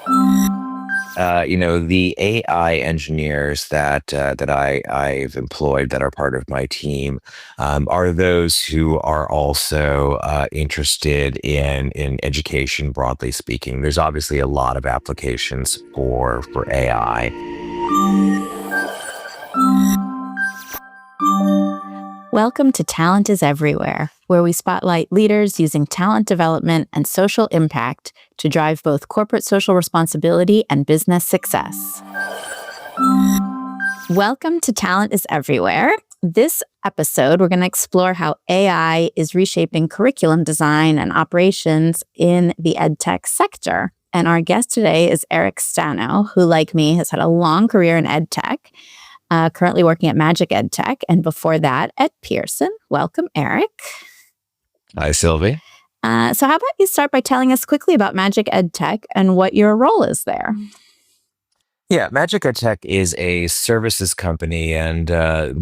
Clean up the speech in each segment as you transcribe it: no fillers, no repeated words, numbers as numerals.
The AI engineers that I've employed that are part of my team are those who are also interested in education, broadly speaking. There's obviously a lot of applications for AI. Welcome to Talent is Everywhere, where we spotlight leaders using talent development and social impact to drive both corporate social responsibility and business success. Welcome to Talent is Everywhere. This episode, we're going to explore how AI is reshaping curriculum design and operations in the EdTech sector. And our guest today is Eric Steno, who, like me, has had a long career in EdTech. Currently working at Magic EdTech, and before that at Pearson. Welcome, Eric. Hi, Sylvie. So how about you start by telling us quickly about Magic EdTech and what your role is there? Yeah, Magic EdTech is a services company, and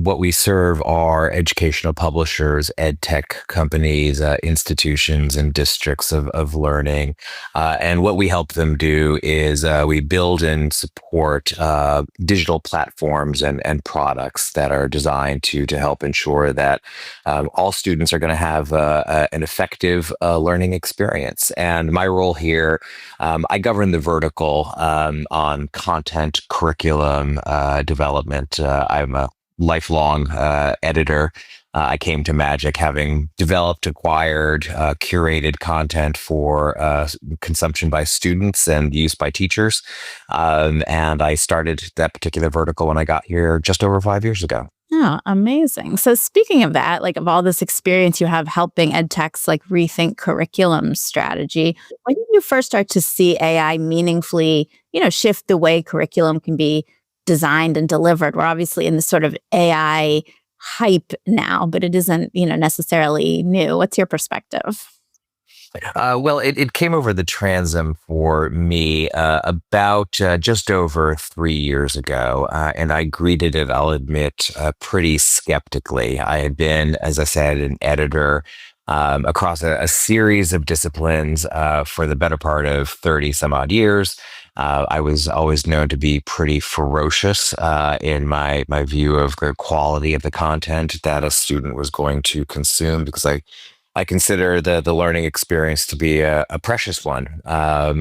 what we serve are educational publishers, edtech companies, institutions, and districts of learning. And what we help them do is we build and support digital platforms and products that are designed to help ensure that all students are going to have an effective learning experience. And my role here, I govern the vertical on content, curriculum development. I'm a lifelong editor. I came to Magic having developed, acquired, curated content for consumption by students and use by teachers. And I started that particular vertical when I got here just over 5 years ago. Oh, amazing. So speaking of that, like of all this experience you have helping edtechs like rethink curriculum strategy, when did you first start to see AI meaningfully, shift the way curriculum can be designed and delivered? We're obviously in this sort of AI hype now, but it isn't, necessarily new. What's your perspective? Well, it came over the transom for me about just over 3 years ago, and I greeted it, I'll admit, pretty skeptically. I had been, as I said, an editor across a series of disciplines for the better part of 30 some odd years. I was always known to be pretty ferocious in my view of the quality of the content that a student was going to consume, because I consider the learning experience to be a precious one. AI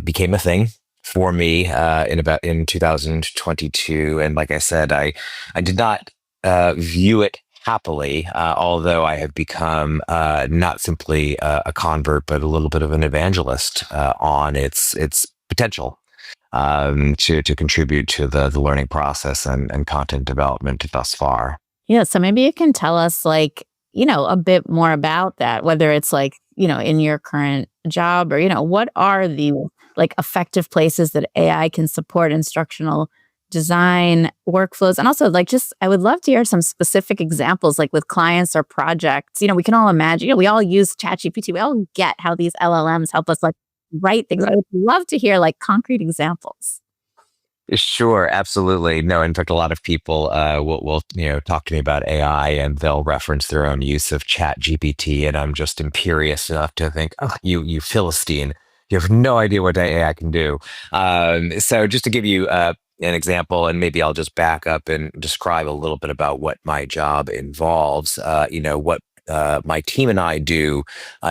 became a thing for me in 2022. And like I said, I did not view it happily, although I have become not simply a convert, but a little bit of an evangelist on its potential to contribute to the learning process and content development thus far. Yeah, so maybe you can tell us a bit more about that, whether it's in your current job or, what are the effective places that AI can support instructional design workflows? And also I would love to hear some specific examples with clients or projects. We can all imagine, we all use ChatGPT. We all get how these LLMs help us write things. I would love to hear concrete examples. Sure, absolutely. No, in fact, a lot of people will talk to me about AI and they'll reference their own use of Chat GPT, and I'm just imperious enough to think, oh, you Philistine, you have no idea what AI can do. So just to give you an example, and maybe I'll just back up and describe a little bit about what my job involves. What my team and I do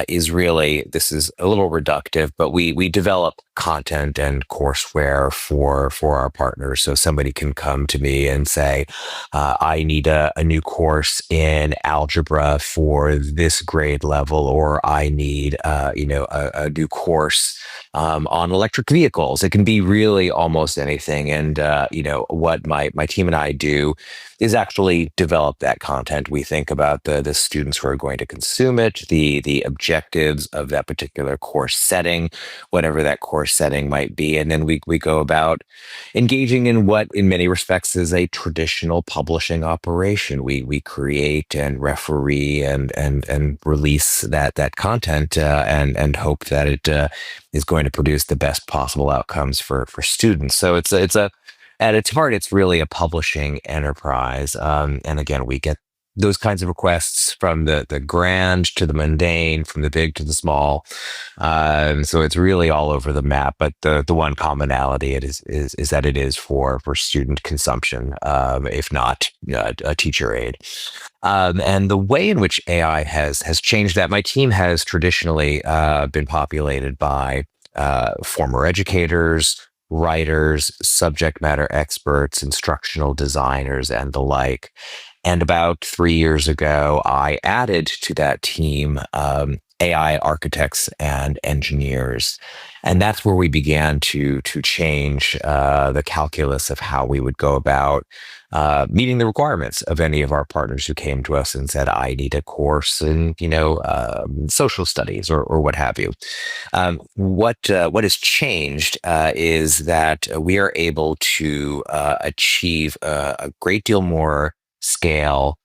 is really, this is a little reductive, but we develop content and courseware for our partners. So somebody can come to me and say, I need a new course in algebra for this grade level, or I need a new course on electric vehicles. It can be really almost anything. And what my team and I do is actually develop that content. We think about the students who are going to consume it, the objectives of that particular course setting, whatever that course setting might be. And then we go about engaging in what in many respects is a traditional publishing operation. We create and referee and release that content and hope that it is going to produce the best possible outcomes for students. So it's at its heart, it's really a publishing enterprise. And again, we get those kinds of requests from the grand to the mundane, from the big to the small. So it's really all over the map. But the one commonality it is that it is for student consumption, if not a teacher aid. And the way in which AI has changed that, my team has traditionally been populated by former educators, writers, subject matter experts, instructional designers, and the like. And about 3 years ago, I added to that team AI architects and engineers, and that's where we began to change the calculus of how we would go about meeting the requirements of any of our partners who came to us and said, "I need a course in social studies or what have you." What has changed is that we are able to achieve a great deal more scale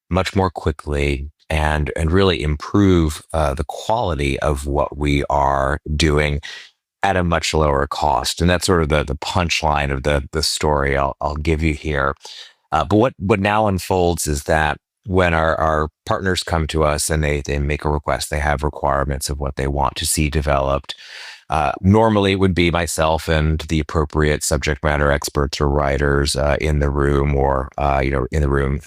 much more quickly and really improve the quality of what we are doing at a much lower cost. And that's sort of the punchline of the story I'll give you here. But what now unfolds is that when our partners come to us and they make a request, they have requirements of what they want to see developed. Normally, it would be myself and the appropriate subject matter experts or writers in the room, or in the room,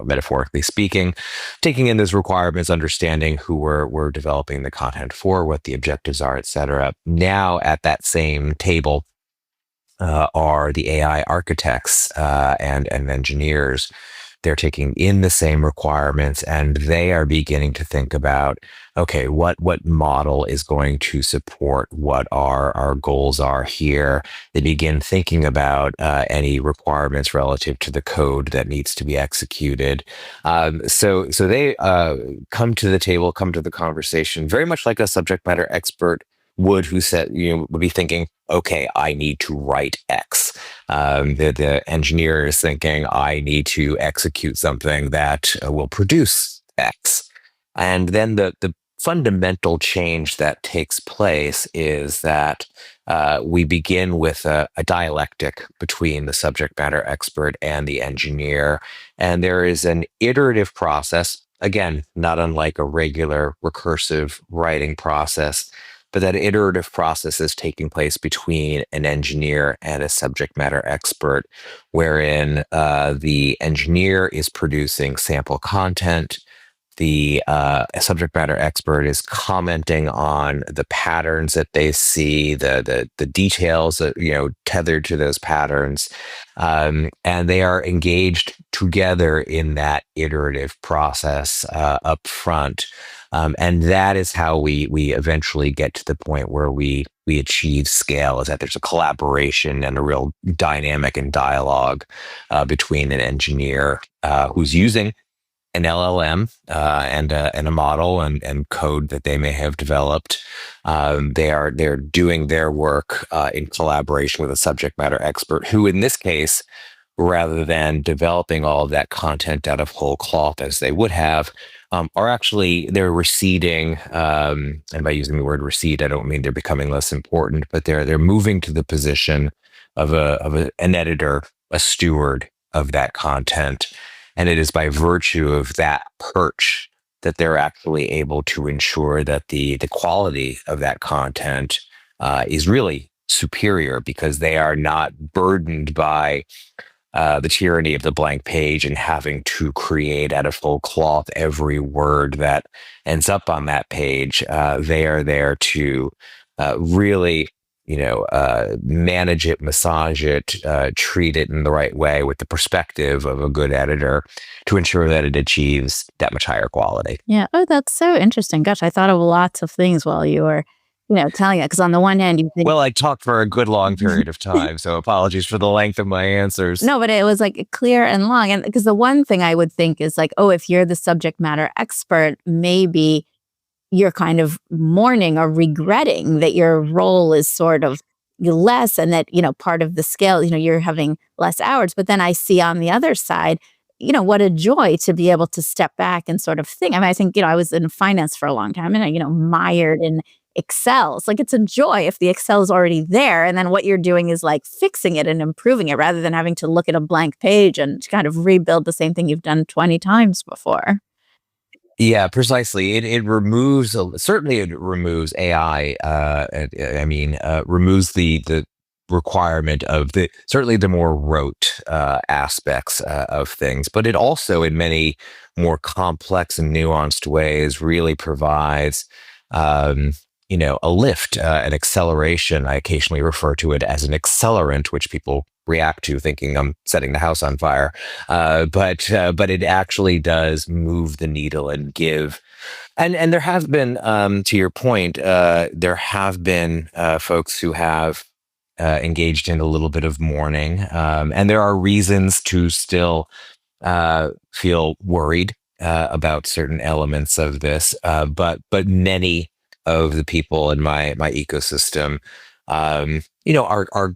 metaphorically speaking, taking in those requirements, understanding who we're developing the content for, what the objectives are, et cetera. Now, at that same table are the AI architects and engineers. They're taking in the same requirements, and they are beginning to think about, okay, what model is going to support what our goals are here. They begin thinking about any requirements relative to the code that needs to be executed. So they come to the table, come to the conversation, very much like a subject matter expert would, who said, would be thinking, okay, I need to write X. The engineer is thinking, I need to execute something that will produce X. And then the fundamental change that takes place is that we begin with a dialectic between the subject matter expert and the engineer. And there is an iterative process, again, not unlike a regular recursive writing process, but that iterative process is taking place between an engineer and a subject matter expert, wherein the engineer is producing sample content. The subject matter expert is commenting on the patterns that they see, the details that tethered to those patterns, and they are engaged together in that iterative process up front. And that is how we eventually get to the point where we achieve scale, is that there's a collaboration and a real dynamic and dialogue between an engineer who's using an LLM and a model and code that they may have developed. They're doing their work in collaboration with a subject matter expert, who in this case, rather than developing all of that content out of whole cloth as they would have, are actually, they're receding. And by using the word recede, I don't mean they're becoming less important, but they're moving to the position of an editor, a steward of that content. And it is by virtue of that perch that they're actually able to ensure that the quality of that content is really superior, because they are not burdened by the tyranny of the blank page and having to create out of whole cloth every word that ends up on that page. They are there to really, manage it, massage it, treat it in the right way with the perspective of a good editor to ensure that it achieves that much higher quality. Yeah. Oh, that's so interesting. Gosh, I thought of lots of things while you were, telling it. Because on the one hand, you think, Well, I talked for a good long period of time, so apologies for the length of my answers. no, but it was like clear and long. And because the one thing I would think is like, oh, if you're the subject matter expert, maybe you're kind of mourning or regretting that your role is sort of less, and that, part of the scale, you're having less hours. But then I see on the other side, what a joy to be able to step back and sort of think. I mean, I think, I was in finance for a long time, and I, mired in excels. Like, it's a joy if the Excel is already there, and then what you're doing is like fixing it and improving it rather than having to look at a blank page and kind of rebuild the same thing you've done 20 times before. Yeah, precisely. It removes certainly it removes AI. Removes the requirement of the certainly the more rote aspects of things, but it also, in many more complex and nuanced ways, really provides. Um, a lift, an acceleration. I occasionally refer to it as an accelerant, which people react to thinking I'm setting the house on fire. But it actually does move the needle and give. And there have been, to your point, there have been folks who have engaged in a little bit of mourning, and there are reasons to still feel worried about certain elements of this. But many of the people in my ecosystem, are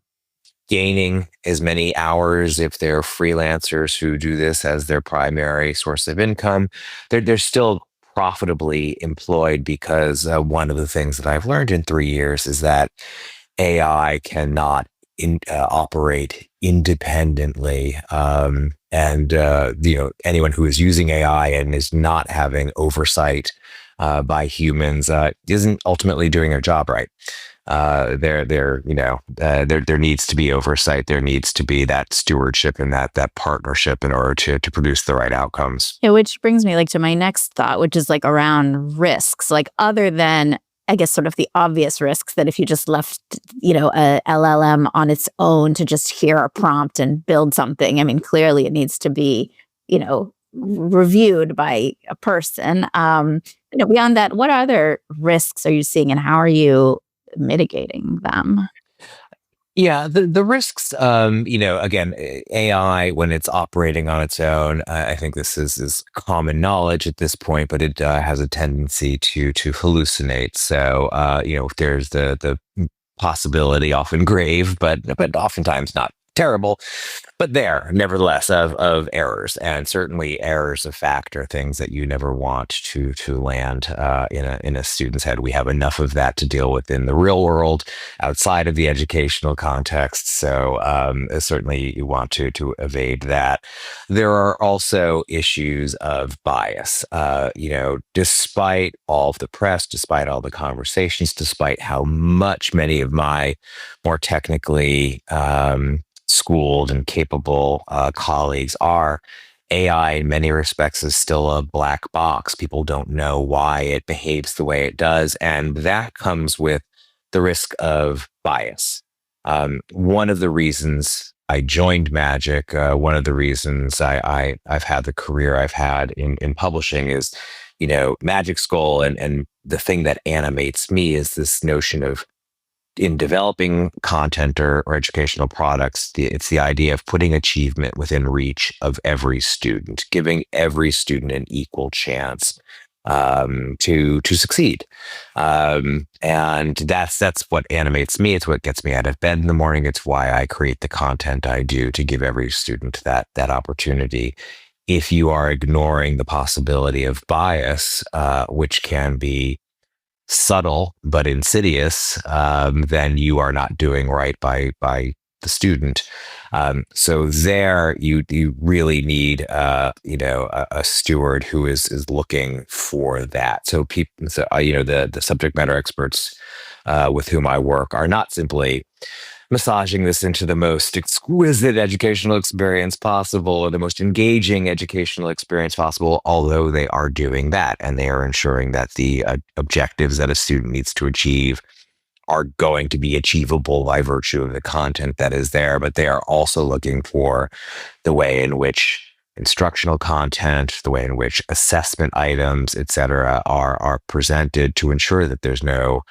gaining as many hours if they're freelancers who do this as their primary source of income. They're still profitably employed because one of the things that I've learned in 3 years is that AI cannot operate independently. And anyone who is using AI and is not having oversight by humans isn't ultimately doing their job right. There needs to be oversight. There needs to be that stewardship and that partnership in order to produce the right outcomes. Yeah, which brings me like to my next thought, which is like around risks, like other than, I guess, sort of the obvious risks that if you just left, a LLM on its own to just hear a prompt and build something, I mean, clearly it needs to be, reviewed by a person. Beyond that, what other risks are you seeing and how are you mitigating them? Yeah, the risks, again, AI when it's operating on its own, I think this is common knowledge at this point, but it has a tendency to hallucinate. So, there's the possibility, often grave, but oftentimes not terrible, but there, nevertheless, of errors, and certainly errors of fact are things that you never want to land in a student's head. We have enough of that to deal with in the real world, outside of the educational context. So certainly you want to evade that. There are also issues of bias. Despite all of the press, despite all the conversations, despite how much many of my more technically schooled and capable colleagues are, AI in many respects is still a black box. People don't know why it behaves the way it does. And that comes with the risk of bias. One of the reasons I joined Magic, one of the reasons I've had the career I've had in publishing is, Magic's goal and the thing that animates me is this notion of, in developing content or educational products, it's the idea of putting achievement within reach of every student, giving every student an equal chance to succeed. And that's what animates me. It's what gets me out of bed in the morning. It's why I create the content I do, to give every student that opportunity. If you are ignoring the possibility of bias, which can be subtle but insidious, then you are not doing right by the student. So there, you really need a steward who is looking for that. So people, the subject matter experts with whom I work are not simply massaging this into the most exquisite educational experience possible or the most engaging educational experience possible, although they are doing that and they are ensuring that the objectives that a student needs to achieve are going to be achievable by virtue of the content that is there. But they are also looking for the way in which instructional content, the way in which assessment items, et cetera, are presented, to ensure that there's no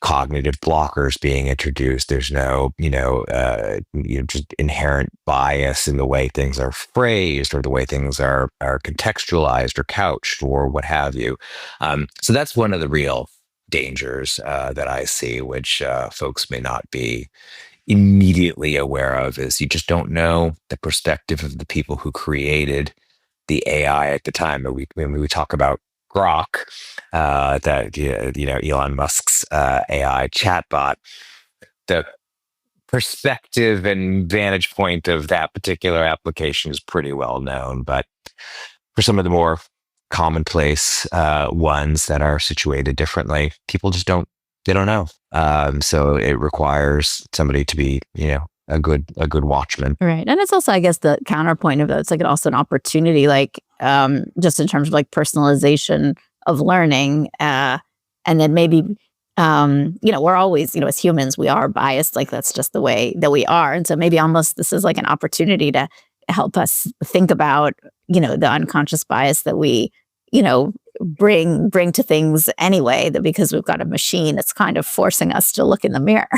cognitive blockers being introduced. There's no, just inherent bias in the way things are phrased or the way things are contextualized or couched or what have you. So that's one of the real dangers that I see, which folks may not be immediately aware of, is you just don't know the perspective of the people who created the AI at the time. When we talk about Grok, that Elon Musk's AI chatbot, the perspective and vantage point of that particular application is pretty well known. But for some of the more commonplace ones that are situated differently, people just don't know. So it requires somebody to be, a good watchman. Right. And it's also, I guess, the counterpoint of that. It's like also an opportunity, like just in terms of like personalization of learning. And then maybe, we're always, as humans, we are biased. Like that's just the way that we are. And so maybe almost this is like an opportunity to help us think about, the unconscious bias that we, bring to things anyway, that because we've got a machine, it's kind of forcing us to look in the mirror.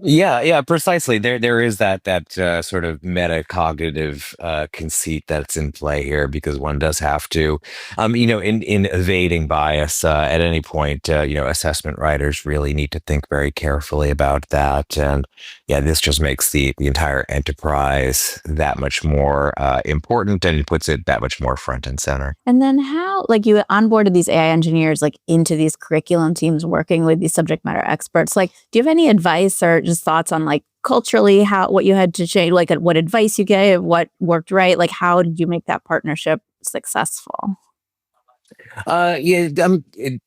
Yeah, precisely. There is that sort of metacognitive conceit that's in play here, because one does have to, in evading bias at any point, assessment writers really need to think very carefully about that. And yeah, this just makes the entire enterprise that much more important, and it puts it that much more front and center. And then how, like you onboarded these AI engineers like into these curriculum teams working with these subject matter experts. Like, do you have any advice or just thoughts on like culturally what you had to change, like what advice you gave, what worked right? Like how did you make that partnership successful? Yeah,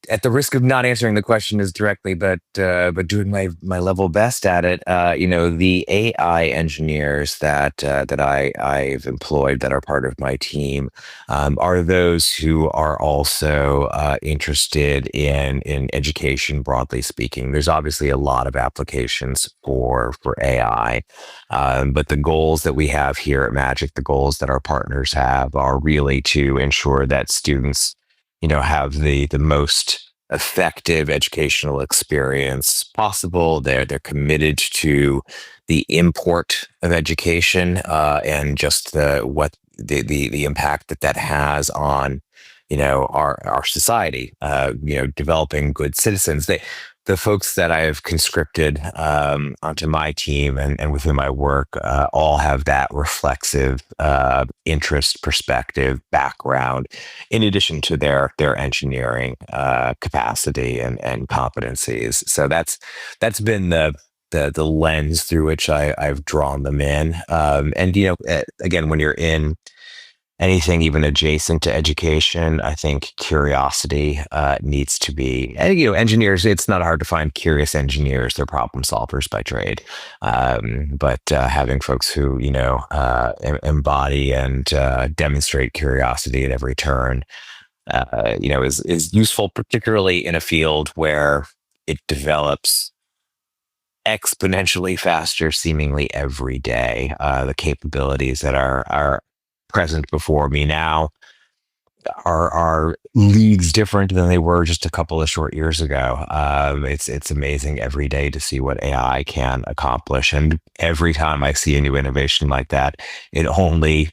at the risk of not answering the question as directly, but doing my level best at it. The AI engineers that I've employed that are part of my team are those who are also interested in education, broadly speaking. There's obviously a lot of applications for AI, but the goals that we have here at Magic, the goals that our partners have, are really to ensure that students have the most effective educational experience possible. They're committed to the import of education, and just the impact that has on our society. Developing good citizens. The folks that I have conscripted onto my team and with whom I work all have that reflexive interest, perspective, background, in addition to their engineering capacity and competencies. So that's been the lens through which I've drawn them in. And again, when you're in anything even adjacent to education, I think curiosity needs to be. And, engineers, it's not hard to find curious engineers. They're problem solvers by trade. But having folks who, embody and demonstrate curiosity at every turn, is useful, particularly in a field where it develops exponentially faster seemingly every day. The capabilities that are present before me now are leagues different than they were just a couple of short years ago. It's amazing every day to see what AI can accomplish, and every time I see a new innovation like that, it only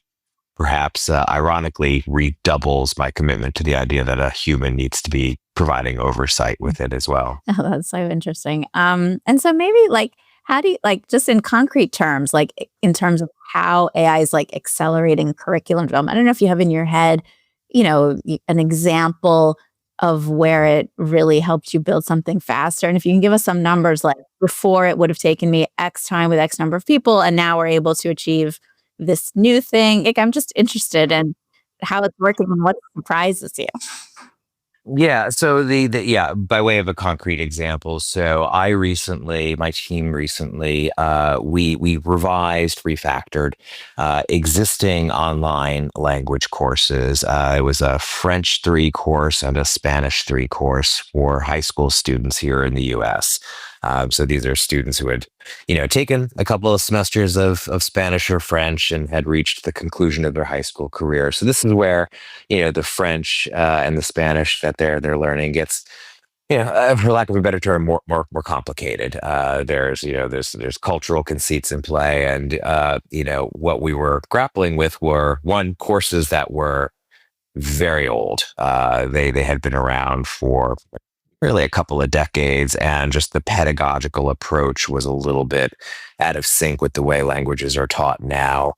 perhaps ironically redoubles my commitment to the idea that a human needs to be providing oversight with it as well. Oh, that's so interesting. And so maybe like, how do you like just in concrete terms, like in terms of how AI is like accelerating curriculum development? I don't know if you have in your head, an example of where it really helped you build something faster. And if you can give us some numbers, like before it would have taken me X time with X number of people, and now we're able to achieve this new thing. Like, I'm just interested in how it's working and what surprises you. Yeah. So yeah, by way of a concrete example, so my team recently, we revised, refactored existing online language courses. It was a French 3 course and a Spanish 3 course for high school students here in the U.S. So these are students who had, taken a couple of semesters of Spanish or French and had reached the conclusion of their high school career. So this is where, the French and the Spanish that they're learning gets, for lack of a better term, more complicated. There's cultural conceits in play, and what we were grappling with were courses that were very old. They had been around for really a couple of decades, and just the pedagogical approach was a little bit out of sync with the way languages are taught now.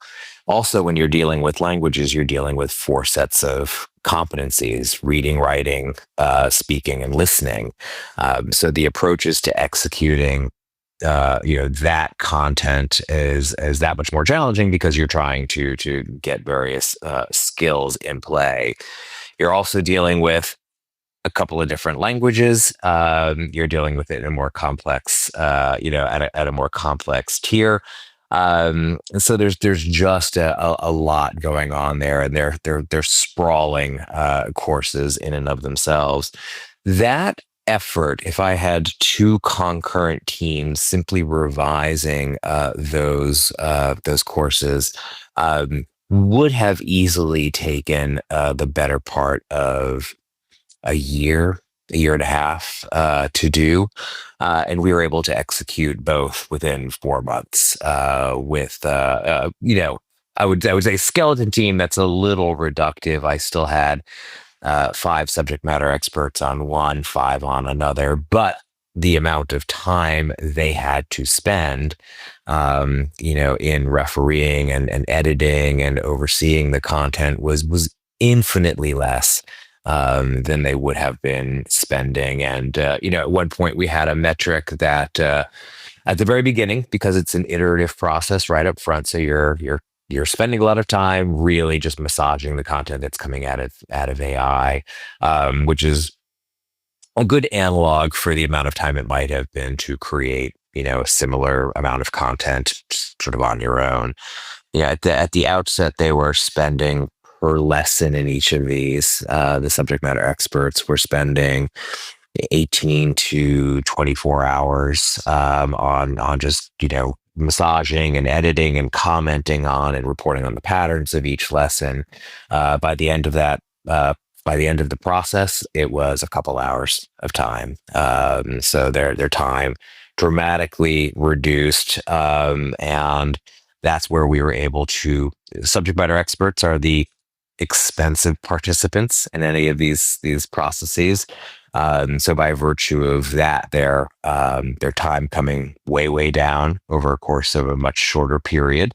Also, when you're dealing with languages, you're dealing with 4 sets of competencies: reading, writing, speaking, and listening. So the approaches to executing that content is that much more challenging because you're trying to get various skills in play. You're also dealing with a couple of different languages. You're dealing with it in a more complex, at a more complex tier. And so there's just a lot going on there, and they're sprawling courses in and of themselves. That effort, if I had two concurrent teams simply revising those courses, would have easily taken the better part of a year and a half to do. And we were able to execute both within 4 months I would say skeleton team. That's a little reductive. I still had 5 subject matter experts on one, 5 on another, but the amount of time they had to spend, in refereeing and editing and overseeing the content was infinitely less than they would have been spending. And at one point we had a metric that at the very beginning, because it's an iterative process right up front, so you're spending a lot of time really just massaging the content that's coming out of AI, which is a good analog for the amount of time it might have been to create, a similar amount of content sort of on your own. Yeah, at the outset, they were spending per lesson in each of these. The subject matter experts were spending 18 to 24 hours on just massaging and editing and commenting on and reporting on the patterns of each lesson. By the end of that, by the end of the process, it was a couple hours of time. So their time dramatically reduced, and that's where we were able to. Subject matter experts are the expensive participants in any of these processes. So by virtue of that, their time coming way down over a course of a much shorter period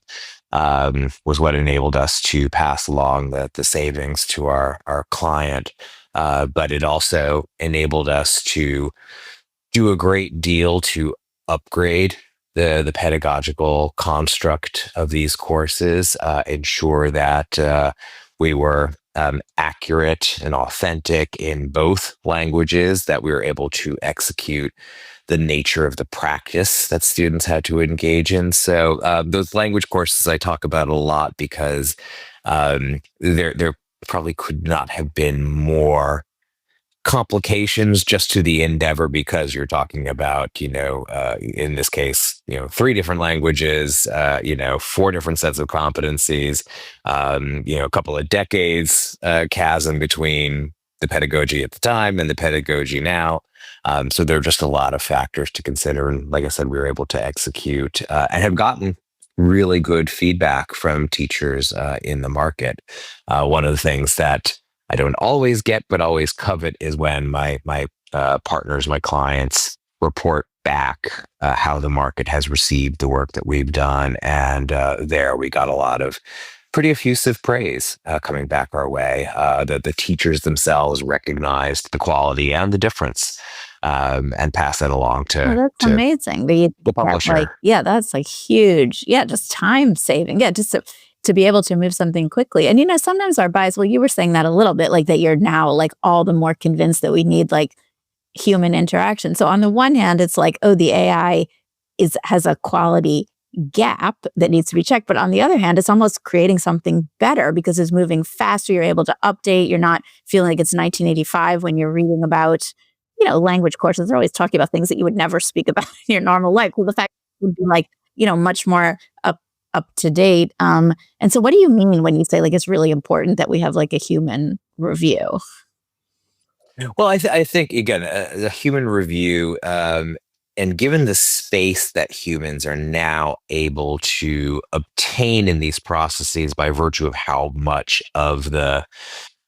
was what enabled us to pass along the savings to our client. But it also enabled us to do a great deal to upgrade the pedagogical construct of these courses, ensure that we were accurate and authentic in both languages, that we were able to execute the nature of the practice that students had to engage in. So those language courses I talk about a lot because there probably could not have been more complications just to the endeavor, because you're talking about, in this case, 3 different languages, 4 different sets of competencies, a couple of decades chasm between the pedagogy at the time and the pedagogy now. So there are just a lot of factors to consider. And like I said, we were able to execute and have gotten really good feedback from teachers in the market. One of the things that I don't always get, but always covet, is when my partners, my clients, report back how the market has received the work that we've done. And there we got a lot of pretty effusive praise coming back our way. The teachers themselves recognized the quality and the difference, and pass that along Oh, that's to amazing. the publisher. That's like huge. Yeah, just time saving. Yeah, just to be able to move something quickly. And sometimes our bias, well, you were saying that a little bit, like that you're now like all the more convinced that we need like human interaction. So on the one hand, it's like, oh, the AI has a quality gap that needs to be checked. But on the other hand, it's almost creating something better because it's moving faster. You're able to update. You're not feeling like it's 1985 when you're reading about, language courses. They're always talking about things that you would never speak about in your normal life. Well, the fact would be like, much more up to date. And so what do you mean when you say like it's really important that we have like a human review? Well, I think again, the human review, and given the space that humans are now able to obtain in these processes by virtue of how much of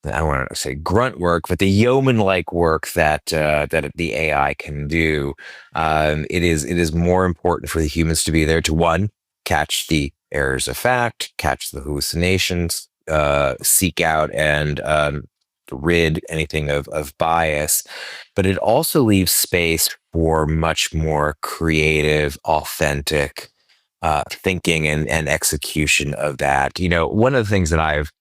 I don't want to say grunt work, but the yeoman-like work that the AI can do, it is more important for the humans to be there to, one, catch the errors of fact, catch the hallucinations, seek out and rid anything of bias, but it also leaves space for much more creative, authentic thinking and execution of that. One of the things that I've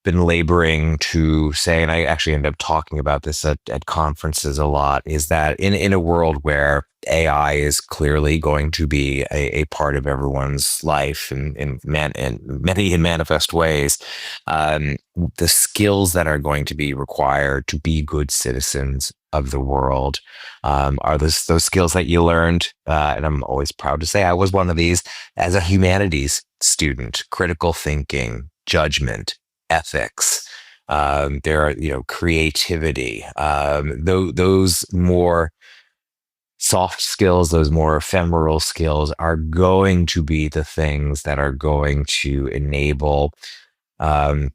been laboring to say, and I actually end up talking about this at conferences a lot, is that in a world where AI is clearly going to be a part of everyone's life in many and manifest ways, the skills that are going to be required to be good citizens of the world are those skills that you learned. And I'm always proud to say I was one of these as a humanities student: critical thinking, judgment, ethics. There are, creativity. Those more soft skills, those more ephemeral skills are going to be the things that are going to enable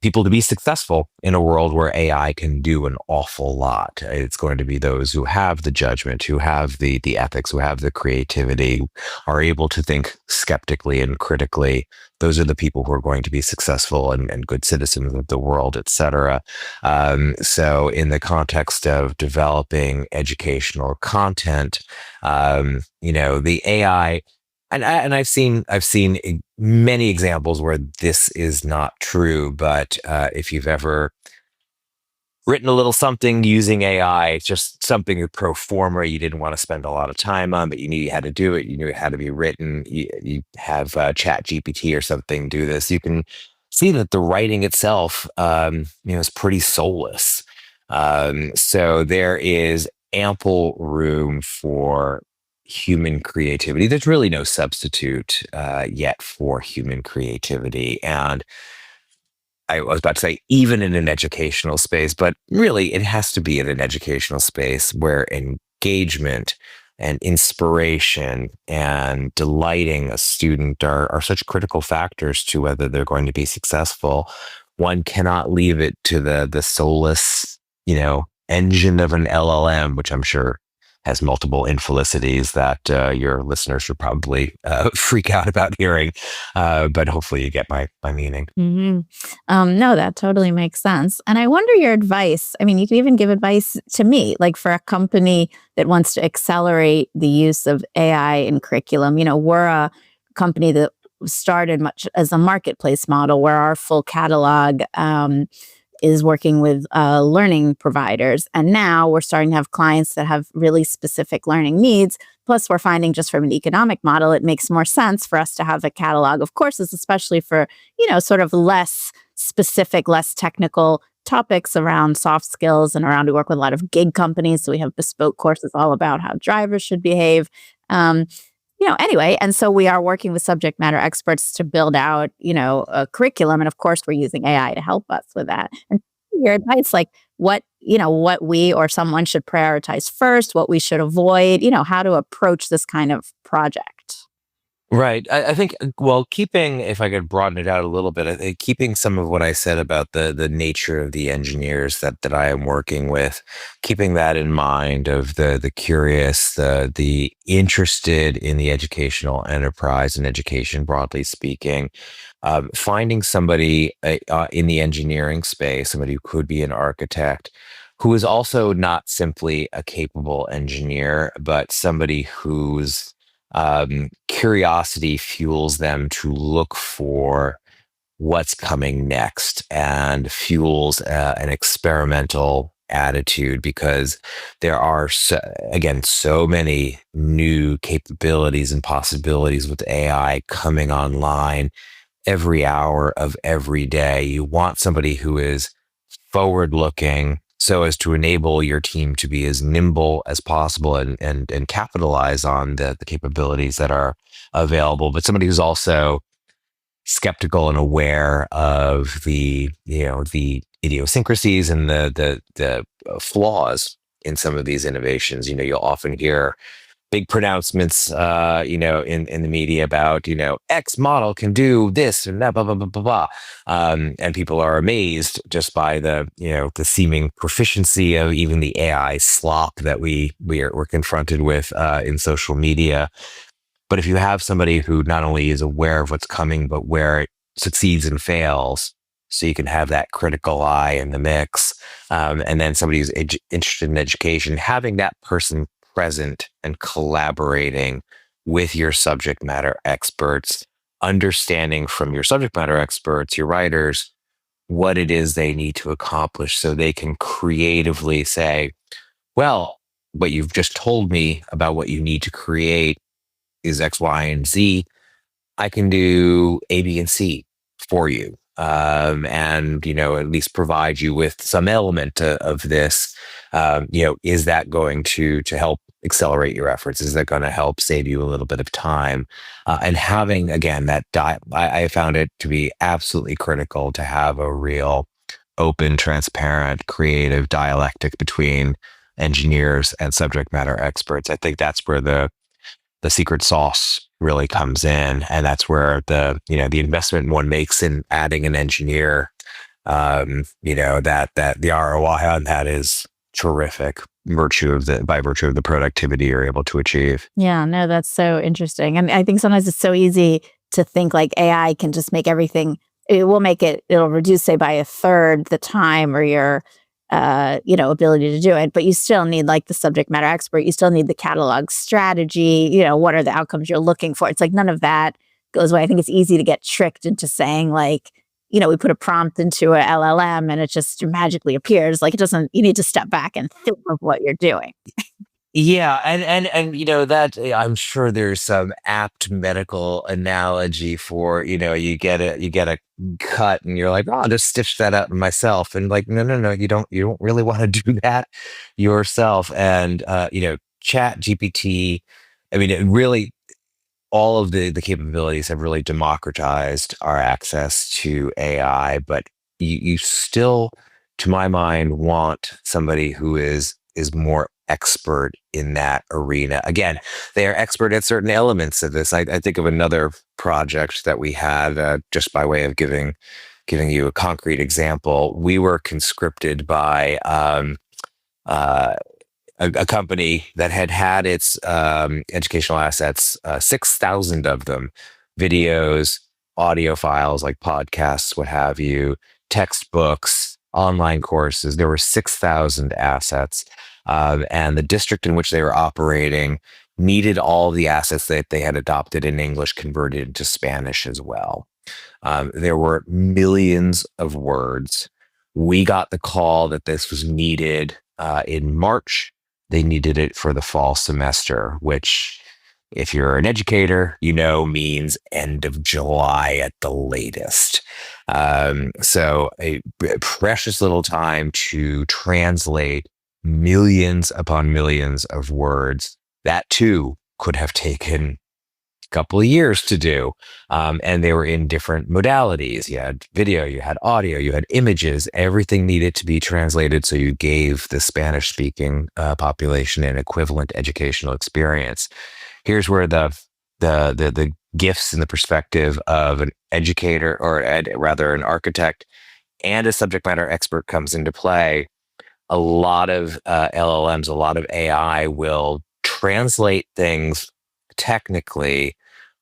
people to be successful in a world where AI can do an awful lot. It's going to be those who have the judgment, who have the ethics, who have the creativity, are able to think skeptically and critically. Those are the people who are going to be successful and good citizens of the world, et cetera. So in the context of developing educational content, the AI, and I've seen many examples where this is not true. But if you've ever written a little something using AI, it's just something pro forma you didn't want to spend a lot of time on, but you knew you had to do it. You knew it had to be written. You have Chat GPT or something do this. You can see that the writing itself, is pretty soulless. So there is ample room for human creativity. There's really no substitute yet for human creativity. And I was about to say, even in an educational space, but really it has to be in an educational space where engagement and inspiration and delighting a student are such critical factors to whether they're going to be successful. One cannot leave it to the soulless, engine of an LLM, which I'm sure has multiple infelicities that your listeners would probably freak out about hearing. But hopefully you get my meaning. No, that totally makes sense. And I wonder your advice. I mean, you can even give advice to me, like for a company that wants to accelerate the use of AI in curriculum. We're a company that started much as a marketplace model where our full catalog is working with learning providers. And now we're starting to have clients that have really specific learning needs. Plus, we're finding just from an economic model, it makes more sense for us to have a catalog of courses, especially for, sort of less specific, less technical topics around soft skills and around. We work with a lot of gig companies. So we have bespoke courses all about how drivers should behave. Anyway, and so we are working with subject matter experts to build out, a curriculum. And of course, we're using AI to help us with that. And your advice, like what we or someone should prioritize first, what we should avoid, how to approach this kind of project. Right. I think, well, if I could broaden it out a little bit, I think keeping some of what I said about the nature of the engineers that I am working with, keeping that in mind of the curious, the interested in the educational enterprise and education broadly speaking, finding somebody in the engineering space, somebody who could be an architect, who is also not simply a capable engineer, but somebody whose curiosity fuels them to look for what's coming next and fuels an experimental attitude, because there are so many new capabilities and possibilities with AI coming online every hour of every day. You want somebody who is forward looking so as to enable your team to be as nimble as possible and capitalize on the capabilities that are available, but somebody who's also skeptical and aware of the idiosyncrasies and the flaws in some of these innovations. You'll often hear big pronouncements, in the media about, X model can do this and that, blah, blah, blah, blah, blah. And people are amazed just by the seeming proficiency of even the AI slop that we're confronted with in social media. But if you have somebody who not only is aware of what's coming, but where it succeeds and fails, so you can have that critical eye in the mix. And then somebody who's interested in education, having that person present and collaborating with your subject matter experts, understanding from your subject matter experts, your writers, what it is they need to accomplish so they can creatively say, well, what you've just told me about what you need to create is X, Y, and Z. I can do A, B, and C for you. And, at least provide you with some element of this. Is that going to help accelerate your efforts? Is that going to help save you a little bit of time? And having, again, I found it to be absolutely critical to have a real open, transparent, creative dialectic between engineers and subject matter experts. I think that's where the secret sauce really comes in, and that's where the investment one makes in adding an engineer, that the ROI on that is terrific, by virtue of the productivity you're able to achieve. Yeah, no, that's so interesting. And I think sometimes it's so easy to think like AI can just make everything, it'll reduce, say, by a third the time or your ability to do it. But you still need like the subject matter expert. You still need the catalog strategy. What are the outcomes you're looking for? It's like none of that goes away. I think it's easy to get tricked into saying like, we put a prompt into a LLM and it just magically appears. Like it doesn't, you need to step back and think of what you're doing. Yeah, and that I'm sure there's some apt medical analogy for, you get a cut and you're like, oh, I'll just stitch that up myself. And like, no, you don't really want to do that yourself. And Chat GPT, I mean, it really, all of the capabilities have really democratized our access to AI, but you still, to my mind, want somebody who is more expert in that arena. Again, they are expert at certain elements of this. I think of another project that we had, just by way of giving you a concrete example. We were conscripted by a company that had its educational assets, 6,000 of them, videos, audio files like podcasts, what have you, textbooks, online courses. There were 6,000 assets. And the district in which they were operating needed all the assets that they had adopted in English converted into Spanish as well. There were millions of words. We got the call that this was needed in March. They needed it for the fall semester, which, if you're an educator, means end of July at the latest. So a precious little time to translate millions upon millions of words. That too could have taken couple of years to do. And they were in different modalities. You had video, you had audio, you had images, everything needed to be translated. So you gave the Spanish speaking population an equivalent educational experience. Here's where the gifts in the perspective of an educator, or rather an architect and a subject matter expert comes into play. A lot of LLMs, a lot of AI will translate things technically,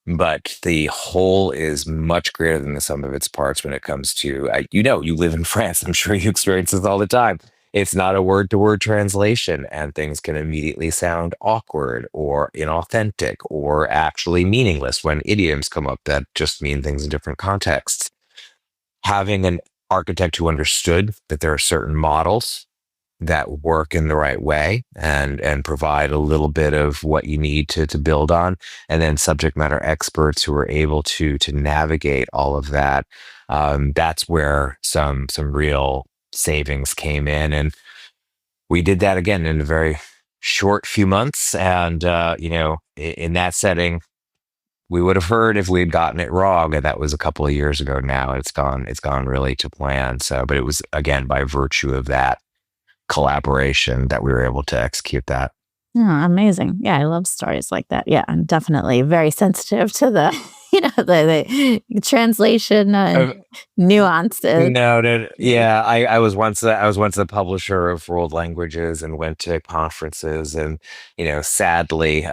but the whole is much greater than the sum of its parts when it comes to, you live in France. I'm sure you experience this all the time. It's not a word-to-word translation, and things can immediately sound awkward or inauthentic or actually meaningless when idioms come up that just mean things in different contexts. Having an architect who understood that there are certain models that work in the right way and provide a little bit of what you need to build on, and then subject matter experts who are able to navigate all of that. That's where some real savings came in, and we did that again in a very short few months. And in that setting, we would have heard if we had gotten it wrong, and that was a couple of years ago now. It's gone really to plan. So, but it was again by virtue of that collaboration that we were able to execute that. Oh, amazing. Yeah, I love stories like that. Yeah, I'm definitely very sensitive to the, the translation nuances. No, no, yeah, I was once the publisher of world languages and went to conferences and sadly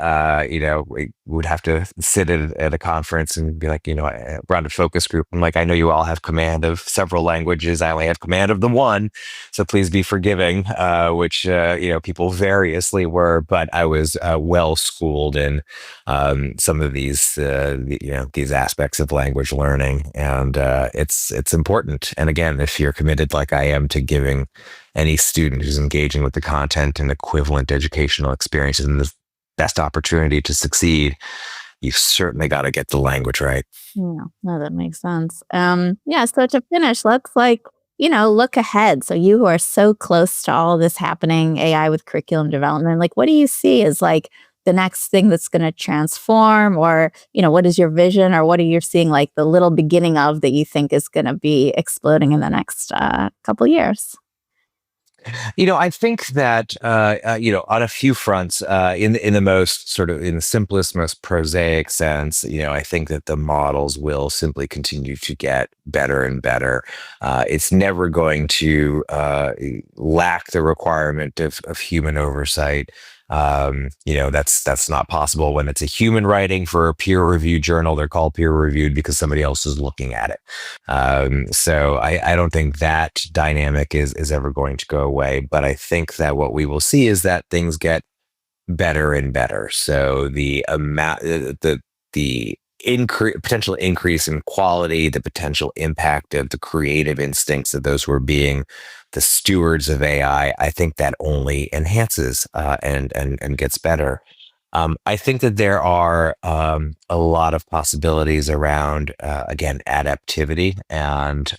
we would have to sit at a conference and be like around a focus group. I'm like, I know you all have command of several languages. I only have command of the one, so please be forgiving. Which people variously were, but I was well schooled in some of these aspects of language learning, and it's important. And again, if you're committed like I am to giving any student who's engaging with the content and equivalent educational experiences and the best opportunity to succeed, you've certainly got to get the language right. Yeah, no, that makes sense. Yeah, so to finish, let's look ahead. So you who are so close to all of this happening, AI with curriculum development, like what do you see as like the next thing that's going to transform, or what is your vision, or what are you seeing like the little beginning of that you think is going to be exploding in the next couple years? I think that on a few fronts, in the most sort of in the simplest, most prosaic sense, I think that the models will simply continue to get better and better. It's never going to lack the requirement of human oversight. That's not possible when it's a human writing for a peer-reviewed journal. They're called peer-reviewed because somebody else is looking at it. So I don't think that dynamic is ever going to go away. But I think that what we will see is that things get better and better. So the amount, the potential increase in quality, the potential impact of the creative instincts of those who are being the stewards of I think that only enhances and gets better. I think that there are a lot of possibilities around again adaptivity, and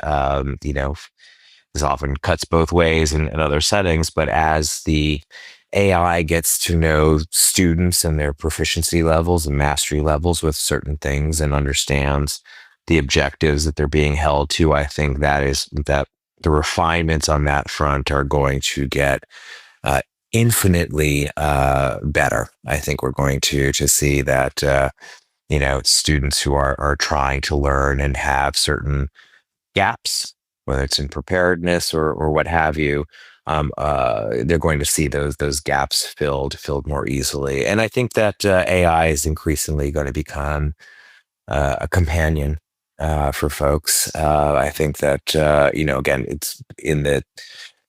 this often cuts both ways in other settings. But as the AI gets to know students and their proficiency levels and mastery levels with certain things and understands the objectives that they're being held to, I think that the refinements on that front are going to get uh, infinitely better. I think we're going to see that students who are trying to learn and have certain gaps, whether it's in preparedness or what have you, they're going to see those gaps filled more easily. And I think that AI is increasingly going to become a companion for folks. I think that again, it's in the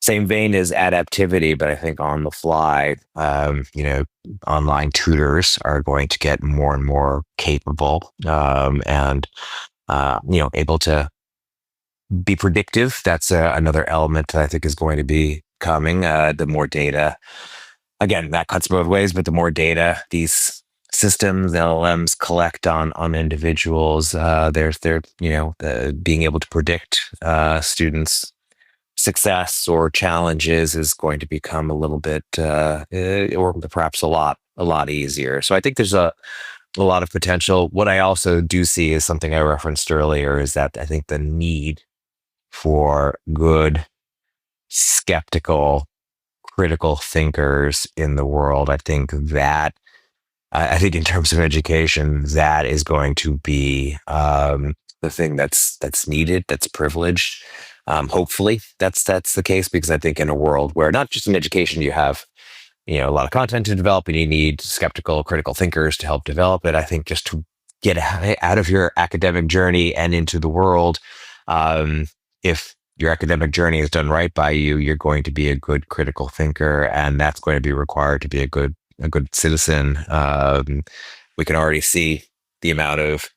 same vein as adaptivity, but I think on the fly, online tutors are going to get more and more capable, and able to be predictive. That's another element that I think is going to be coming. The more data, again, that cuts both ways, but the more data these systems, LLMs collect on individuals, they're being able to predict students' success or challenges is going to become a little bit, or perhaps a lot easier. So I think there's a lot of potential. What I also do see is something I referenced earlier, is that I think the need for good, skeptical, critical thinkers in the world. I think in terms of education, that is going to be the thing that's needed, that's privileged. Hopefully, that's the case, because I think in a world where not just in education you have a lot of content to develop and you need skeptical, critical thinkers to help develop it. I think just to get out of your academic journey and into the world, if your academic journey is done right by you, you're going to be a good critical thinker, and that's going to be required to be a good citizen. We can already see the amount of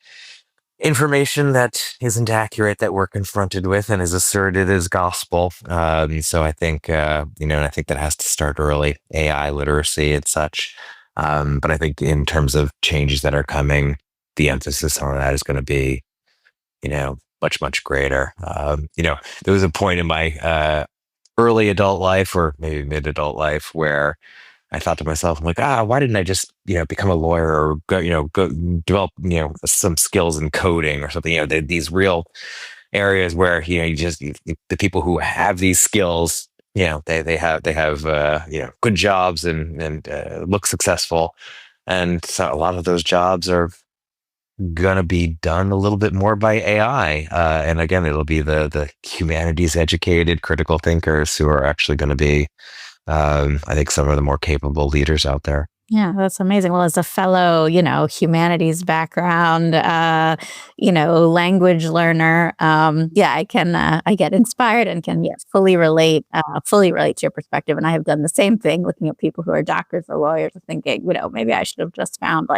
information that isn't accurate that we're confronted with and is asserted as gospel. So I think, and I think that has to start early, AI literacy and such. But I think in terms of changes that are coming, the emphasis on that is going to be, much, much greater. There was a point in my early adult life, or maybe mid adult life, where I thought to myself, I'm like, why didn't I just, become a lawyer, or go develop, some skills in coding or something, these real areas where, the people who have these skills, they have good jobs and look successful. And so a lot of those jobs are gonna be done a little bit more by AI. And again, it'll be the humanities educated critical thinkers who are actually going to be, I think, some of the more capable leaders out there. Yeah, that's amazing. Well, as a fellow, humanities background, language learner, yeah, I get inspired and can, yes, fully relate to your perspective. And I have done the same thing, looking at people who are doctors or lawyers, and thinking, maybe I should have just found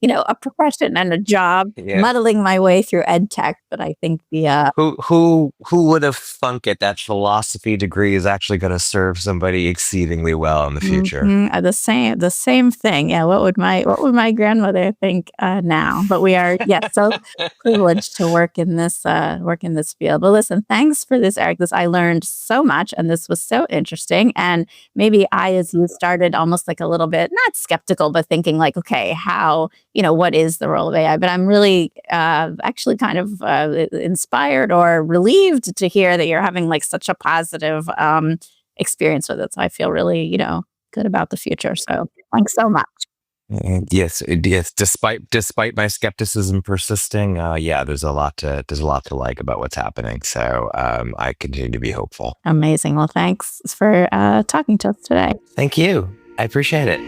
a profession and a job, Yeah. muddling my way through ed tech. But I think Who would have thunk it that philosophy degree is actually going to serve somebody exceedingly well in the future? The same thing. Yeah. What would my grandmother think now? But we are, so privileged to work in this field. But listen, thanks for this, Eric. I learned so much, and this was so interesting. And maybe I, as you, started almost like a little bit not skeptical, but thinking like, okay, how, what is the role of AI? But I'm really actually kind of inspired or relieved to hear that you're having like such a positive experience with it. So I feel really, good about the future. So thanks so much. Yes. Despite my skepticism persisting, there's a lot to like about what's happening. So I continue to be hopeful. Amazing. Well, thanks for talking to us today. Thank you. I appreciate it.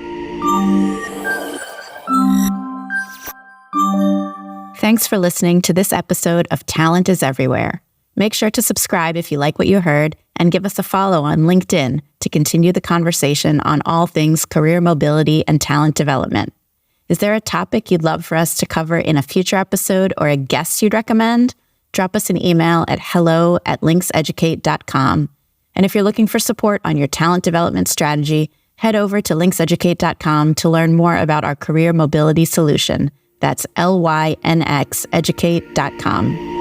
Thanks for listening to this episode of Talent is Everywhere. Make sure to subscribe if you like what you heard, and give us a follow on LinkedIn to continue the conversation on all things career mobility and talent development. Is there a topic you'd love for us to cover in a future episode, or a guest you'd recommend? Drop us an email at hello@linkseducate.com. And if you're looking for support on your talent development strategy, head over to linkseducate.com to learn more about our career mobility solution. That's LYNXeducate.com.